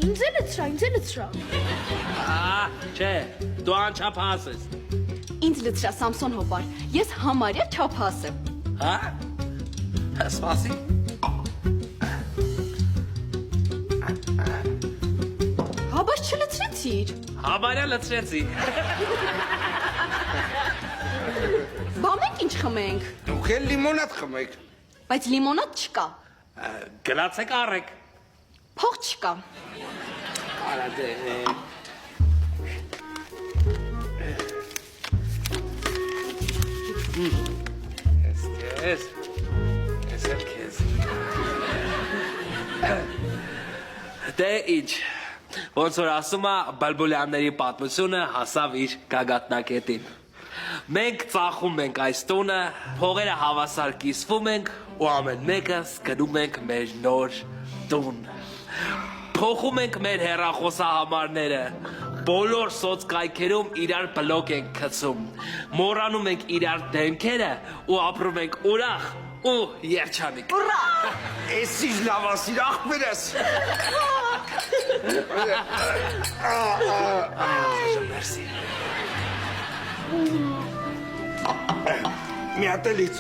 Ինձ լցրա։ Չէ, դու անչափահաս ես։ Ինձ լցրա Սամսոն հոպար, ես համարյա չափահաս եմ։ Հա? Սպասի։ Հա, բայց չլցրեցիր։ Համարյա լցրեցի։ Բա մենք ինչ խմենք։ Դուք էլ լիմոնադ խմեք։ Բայց լիմոնադ չկա, Գնացեք առեք։ փող չկա։ Արա դե։ Ես քեզ։ Դե ինչ, ոնց որ ասում է, Բալբոլյանների պատմությունը հասավ իր գագաթնակետին։ Մենք ծախում ենք այս տունը, փողերը հավասար կիսվում ենք ու ամեն մեկս գնում ենք մեր նոր տուն։ Փոխում ենք մեր հեռախոսահամարները, բոլոր սոցկայքերում իրար բլոկ ենք գցում, մոռանում ենք իրար դեմքերը ու ապրում ենք ուրախ ու երջանիկ։ Էս ինչ լավ ասիր աղբերս։ Մերսի։ Մի հատ էլից։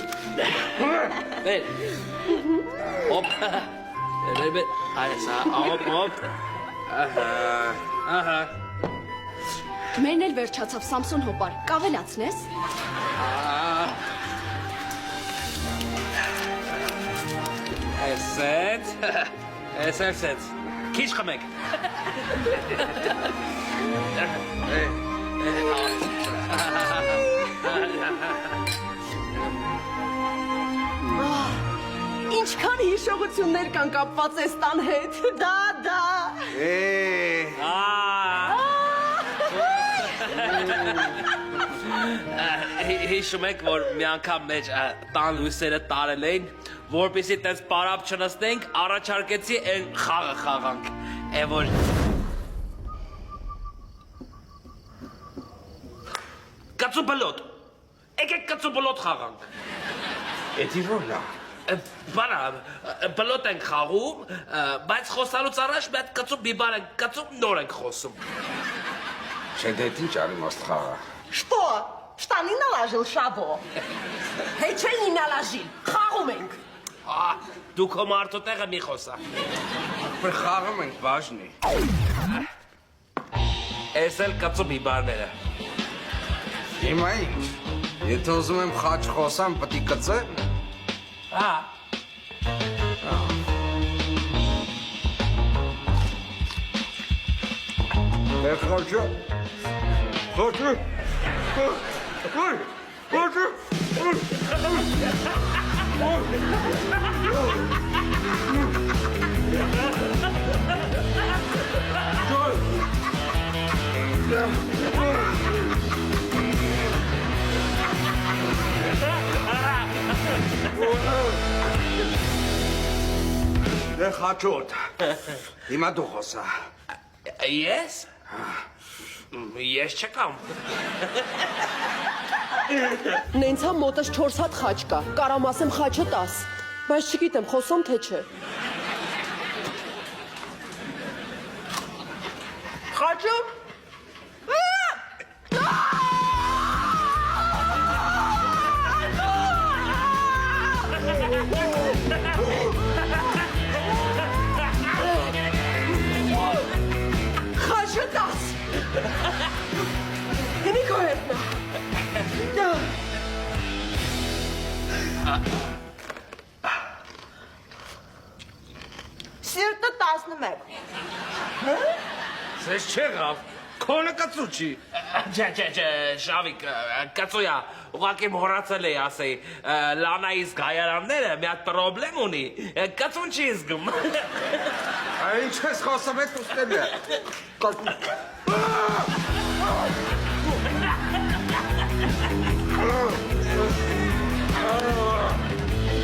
Բեր։ Հոպ։ Բեր։ Այս հոպ։ Ահա։ Մերն էլ վերջացավ Սամսոն հոպար, կավելացնես։ Էսենց, քիչ խմեք։ Ինչքան հիշողություններ կան կապված այս տան հետ։ Դա։ Հիշում եք, որ մի անգամ մեջ տան լույսերը տարել էին, որպեսի տենց պարապ չնստենք, առաջարկեցի են խաղը խաղանք, որ կծու բլոտ, եկեք կծու բլոտ խաղանք։ Էդի ո՞րն է։ Բանա, բլոտ ենք խաղում, բայց խոսալուց առաջ մի հատ կծու մի բան ենք կծում, նոր ենք խոսում։ Չէ, դե ինչ արի մաստ խաղա։ Что? Штаны наложил Шабо. Հեչ էի նալաժիլ, խաղում ենք։ Դու քո մարդու տեղը մի խոսա։ Որ խաղում ենք բաժնի։ Էս էլ կծու մի բարները։ Հիմա ինչ։ Եթե ուզում եմ խաչ խոսամ, պետք է կծեմ։ Դե խաչը։ Խաչը։ Դե խաչոտ։ Հիմա դու խոսա։ Ես? Ես չկամ։ Նենց համ մոտս 4 հատ խաչ կա, կարամ ասեմ խաչը 10, բայց չգիտեմ խոսում թե չէ։ Խաչը։ Խաչը 10։ Հինի քո հետն է։ Սիրտը 11։ Սես չեղավ, քոնը կծու չի։ Չէ, Շավիկ, կծույա, ուղղակի մոռացել էի ասեի, Լանայիս գայարանները մի հատ պրոբլեմ ունի, կծուն չի զգում։ Ինչ ես խոսում հետ ուստել է։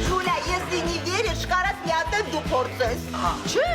Ջուլիա, если не веришь, կարաս մի հատ դու փորձես։ Չէ,